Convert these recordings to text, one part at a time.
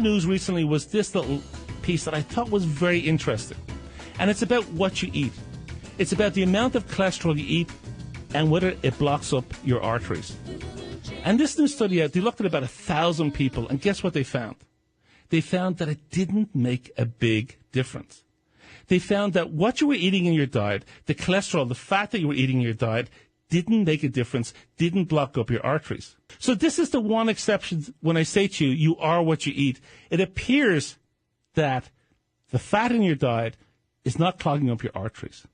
news recently was this little piece that I thought was very interesting. And it's about what you eat. It's about the amount of cholesterol you eat and whether it blocks up your arteries. And this new study, they looked at about 1,000 people, and guess what they found? They found that it didn't make a big difference. They found that what you were eating in your diet, the cholesterol, the fat that you were eating in your diet, didn't make a difference, didn't block up your arteries. So this is the one exception when I say to you, you are what you eat. It appears that the fat in your diet is not clogging up your arteries.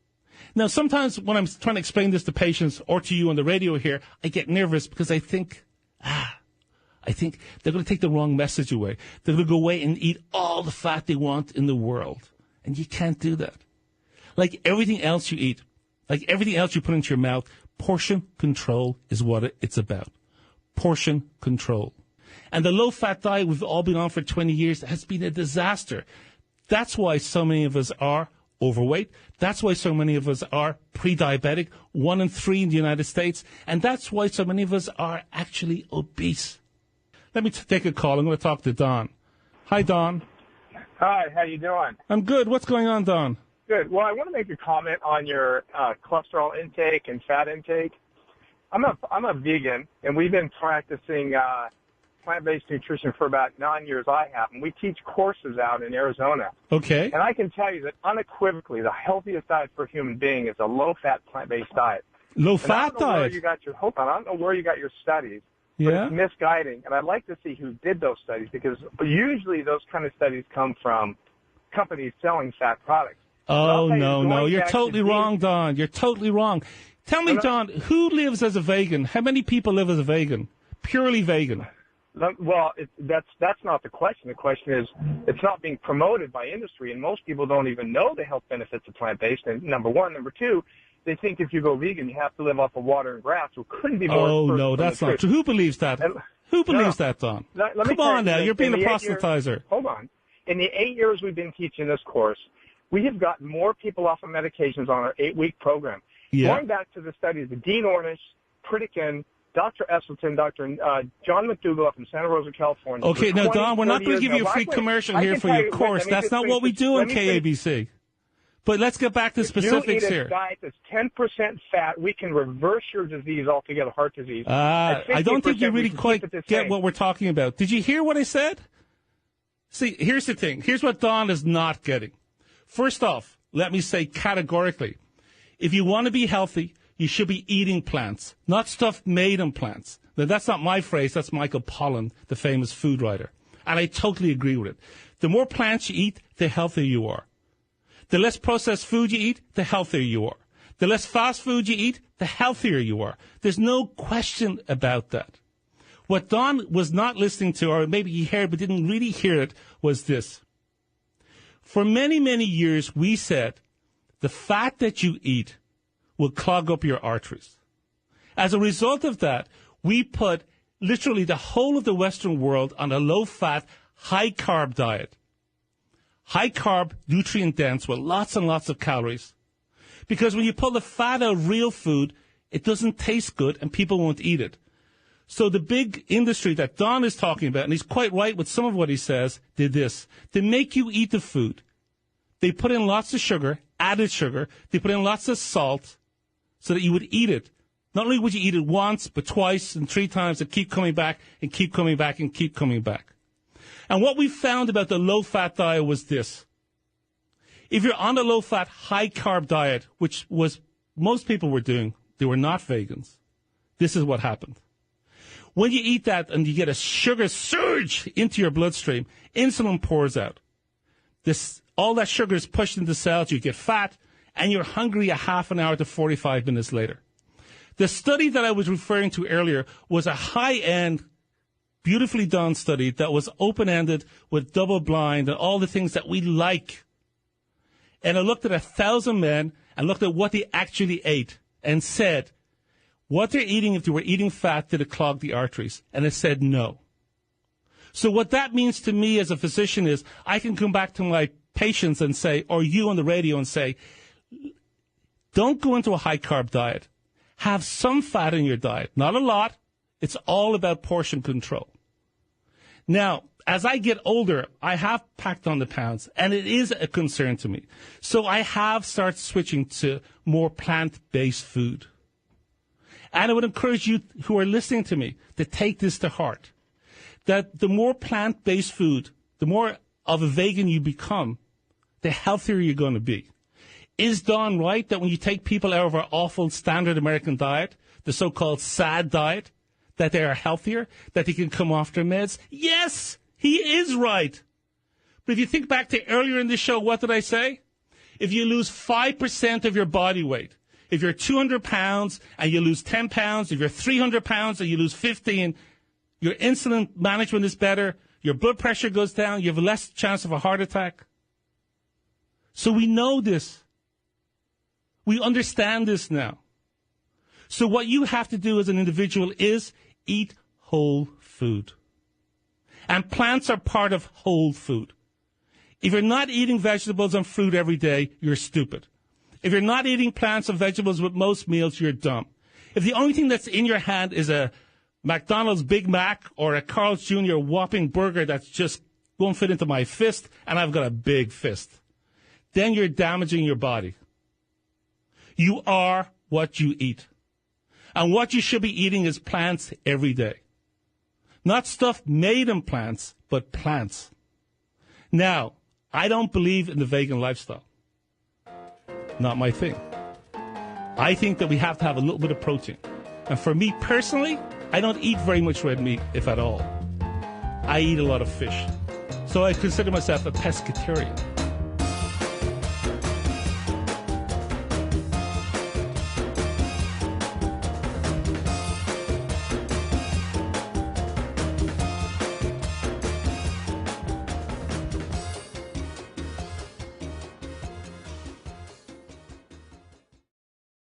Now, sometimes when I'm trying to explain this to patients or to you on the radio here, I get nervous because I think they're going to take the wrong message away. They're going to go away and eat all the fat they want in the world. And you can't do that. Like everything else you eat, like everything else you put into your mouth, portion control is what it's about. Portion control. And the low-fat diet we've all been on for 20 years has been a disaster. That's why so many of us are overweight. That's why so many of us are pre-diabetic, 1 in 3 in the United States. And that's why so many of us are actually obese. Let me take a call. I'm going to talk to Don. Hi, Don. Hi, how you doing? I'm good. What's going on, Don? Good. Well, I want to make a comment on your cholesterol intake and fat intake. I'm a vegan, and we've been practicing plant-based nutrition for about 9 years. I have, and we teach courses out in Arizona. Okay. And I can tell you that unequivocally, the healthiest diet for a human being is a low-fat plant-based diet. Low-fat diet. I don't know where you got your studies. Yeah. But it's misguiding, and I'd like to see who did those studies, because usually those kind of studies come from companies selling fat products. Oh, no. You're totally wrong, Don. You're totally wrong. Tell me, Don, who lives as a vegan? How many people live as a vegan? Purely vegan. Well, that's not the question. The question is, it's not being promoted by industry, and most people don't even know the health benefits of plant-based, and number one. Number two, they think if you go vegan, you have to live off of water and grass. So it couldn't be more. Oh, no, that's not true. Who believes that? Who believes that, Don? Come on now, you're being a proselytizer. Hold on. In the 8 years we've been teaching this course, we have gotten more people off of medications on our 8-week program. Yeah. Going back to the studies of Dean Ornish, Pritikin, Dr. Esselstyn, Dr. John McDougall from Santa Rosa, California. Okay, now, Don, we're not going to give you a free commercial here for your course. That's not what we do in KABC. But let's get back to specifics here. If you eat a diet that's 10% fat, we can reverse your disease altogether, heart disease. I don't think you really quite get what we're talking about. Did you hear what I said? See, here's the thing. Here's what Don is not getting. First off, let me say categorically, if you want to be healthy, you should be eating plants, not stuff made in plants. Now, that's not my phrase. That's Michael Pollan, the famous food writer. And I totally agree with it. The more plants you eat, the healthier you are. The less processed food you eat, the healthier you are. The less fast food you eat, the healthier you are. There's no question about that. What Don was not listening to, or maybe he heard but didn't really hear it, was this. For many, many years, we said the fat that you eat will clog up your arteries. As a result of that, we put literally the whole of the Western world on a low-fat, high-carb diet. High-carb, nutrient-dense, with lots and lots of calories. Because when you pull the fat out of real food, it doesn't taste good and people won't eat it. So the big industry that Don is talking about, and he's quite right with some of what he says, did this. They make you eat the food. They put in lots of sugar, added sugar. They put in lots of salt so that you would eat it. Not only would you eat it once, but twice and 3 times and keep coming back and keep coming back and keep coming back. And what we found about the low-fat diet was this. If you're on a low-fat, high-carb diet, which was most people were doing, they were not vegans, this is what happened. When you eat that and you get a sugar surge into your bloodstream, insulin pours out. All that sugar is pushed into cells, you get fat, and you're hungry a half an hour to 45 minutes later. The study that I was referring to earlier was a high-end, beautifully done study that was open-ended with double-blind and all the things that we like. And I looked at 1,000 men and looked at what they actually ate and said, what they're eating, if they were eating fat, did it clog the arteries? And it said no. So what that means to me as a physician is I can come back to my patients and say, or you on the radio and say, don't go into a high-carb diet. Have some fat in your diet. Not a lot. It's all about portion control. Now, as I get older, I have packed on the pounds, and it is a concern to me. So I have started switching to more plant-based food. And I would encourage you who are listening to me to take this to heart, that the more plant-based food, the more of a vegan you become, the healthier you're going to be. Is Don right that when you take people out of our awful standard American diet, the so-called SAD diet, that they are healthier, that they can come off their meds? Yes, he is right. But if you think back to earlier in the show, what did I say? If you lose 5% of your body weight, if you're 200 pounds and you lose 10 pounds, if you're 300 pounds and you lose 15, your insulin management is better, your blood pressure goes down, you have less chance of a heart attack. So we know this. We understand this now. So what you have to do as an individual is eat whole food. And plants are part of whole food. If you're not eating vegetables and fruit every day, you're stupid. If you're not eating plants and vegetables with most meals, you're dumb. If the only thing that's in your hand is a McDonald's Big Mac or a Carl's Jr. Whopping burger that's just won't fit into my fist, and I've got a big fist, then you're damaging your body. You are what you eat. And what you should be eating is plants every day. Not stuff made in plants, but plants. Now, I don't believe in the vegan lifestyle. Not my thing. I think that we have to have a little bit of protein. And for me personally, I don't eat very much red meat, if at all. I eat a lot of fish. So I consider myself a pescatarian.